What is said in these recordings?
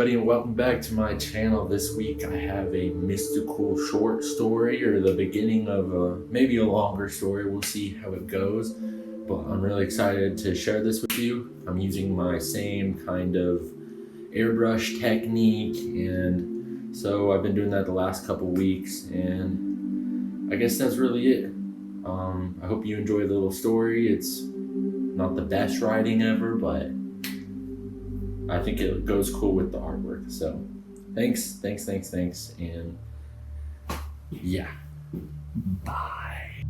everybody, and welcome back to my channel. This week I have a mystical short story, or the beginning of maybe a longer story. We'll see how it goes, but I'm really excited to share this with you. I'm using my same kind of airbrush technique, and so I've been doing that the last couple weeks, and I guess that's really it. I hope you enjoy the little story. It's not the best writing ever, but I think it goes cool with the artwork. So thanks, and yeah, bye.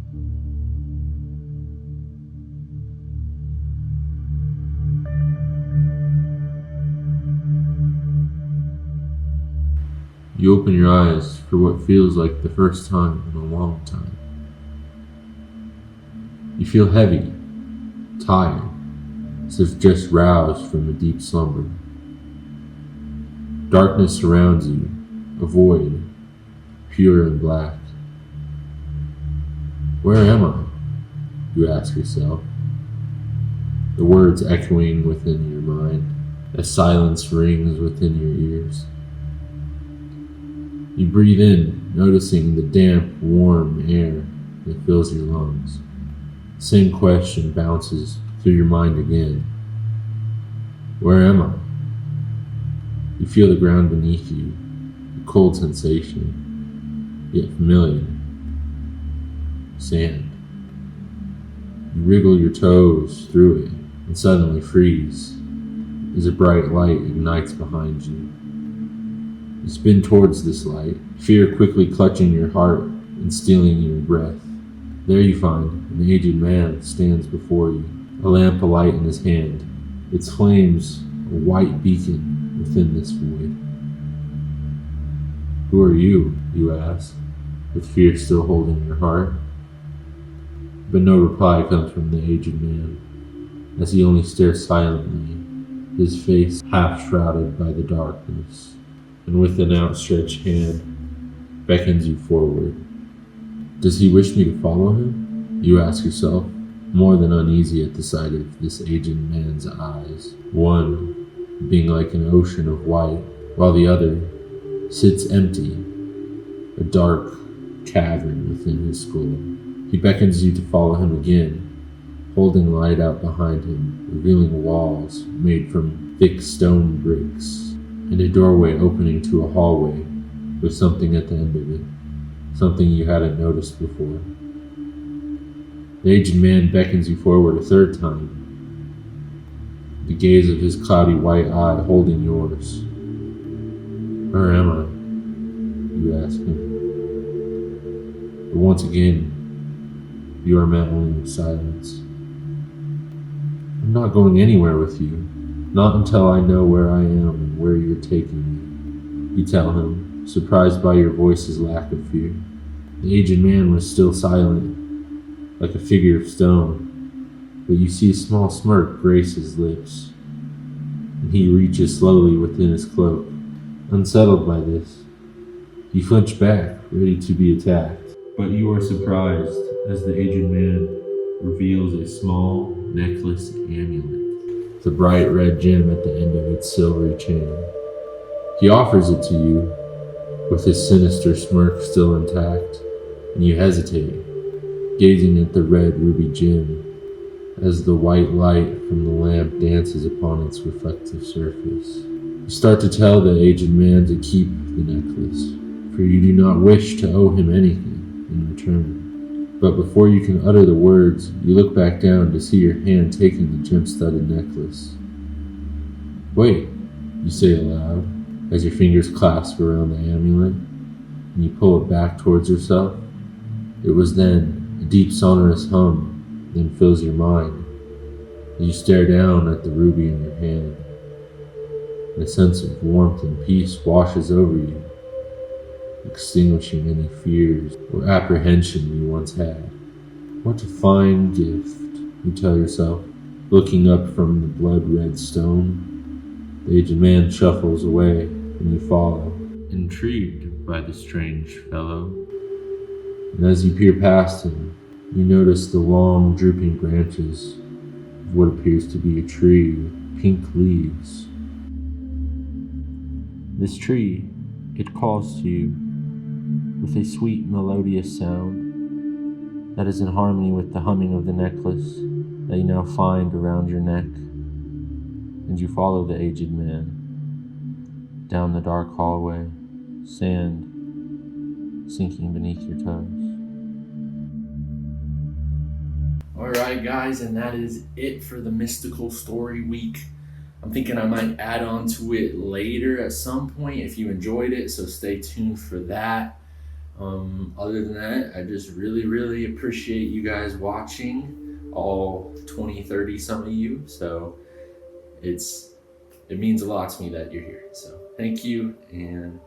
You open your eyes for what feels like the first time in a long time. You feel heavy, tired, as if just roused from a deep slumber. Darkness surrounds you, a void, pure and black. Where am I? You ask yourself, the words echoing within your mind as silence rings within your ears. You breathe in, noticing the damp, warm air that fills your lungs. The same question bounces through your mind again. Where am I? You feel the ground beneath you, a cold sensation, yet familiar. Sand. You wriggle your toes through it and suddenly freeze as a bright light ignites behind you. You spin towards this light, fear quickly clutching your heart and stealing your breath. There you find an aged man stands before you, a lamp alight in his hand, its flames a white beacon within this void. Who are you? You ask, with fear still holding your heart. But no reply comes from the aged man, as he only stares silently, his face half shrouded by the darkness, and with an outstretched hand beckons you forward. Does he wish me to follow him? You ask yourself, more than uneasy at the sight of this aged man's eyes, one being like an ocean of white, while the other sits empty, a dark cavern within his skull. He beckons you to follow him again, holding light out behind him, revealing walls made from thick stone bricks, and a doorway opening to a hallway with something at the end of it, something you hadn't noticed before. The aged man beckons you forward a third time, the gaze of his cloudy white eye holding yours. Where am I? You ask him. But once again, you are met only with silence. I'm not going anywhere with you, not until I know where I am and where you're taking me, you tell him, surprised by your voice's lack of fear. The aged man was still silent, like a figure of stone, but you see a small smirk grace his lips, and he reaches slowly within his cloak. Unsettled by this, you flinch back, ready to be attacked, but you are surprised as the aged man reveals a small necklace amulet, the bright red gem at the end of its silvery chain. He offers it to you, with his sinister smirk still intact, and you hesitate, gazing at the red ruby gem as the white light from the lamp dances upon its reflective surface. You start to tell the aged man to keep the necklace, for you do not wish to owe him anything in return. But before you can utter the words, you look back down to see your hand taking the gem-studded necklace. Wait, you say aloud, as your fingers clasp around the amulet, and you pull it back towards yourself. It was then a deep sonorous hum then fills your mind, as you stare down at the ruby in your hand, and a sense of warmth and peace washes over you, extinguishing any fears or apprehension you once had. What a fine gift, you tell yourself, looking up from the blood-red stone. The aged man shuffles away, and you follow, intrigued by the strange fellow. And as you peer past him, you notice the long, drooping branches of what appears to be a tree with pink leaves. This tree, it calls to you with a sweet melodious sound that is in harmony with the humming of the necklace that you now find around your neck, and you follow the aged man down the dark hallway, sand sinking beneath your toes. Alright guys, and that is it for the Mystical Story Week. I'm thinking I might add on to it later at some point if you enjoyed it, so stay tuned for that. Other than that, I just really appreciate you guys watching, all 20, 30 some of you. So it means a lot to me that you're here. So thank you, and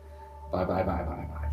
bye.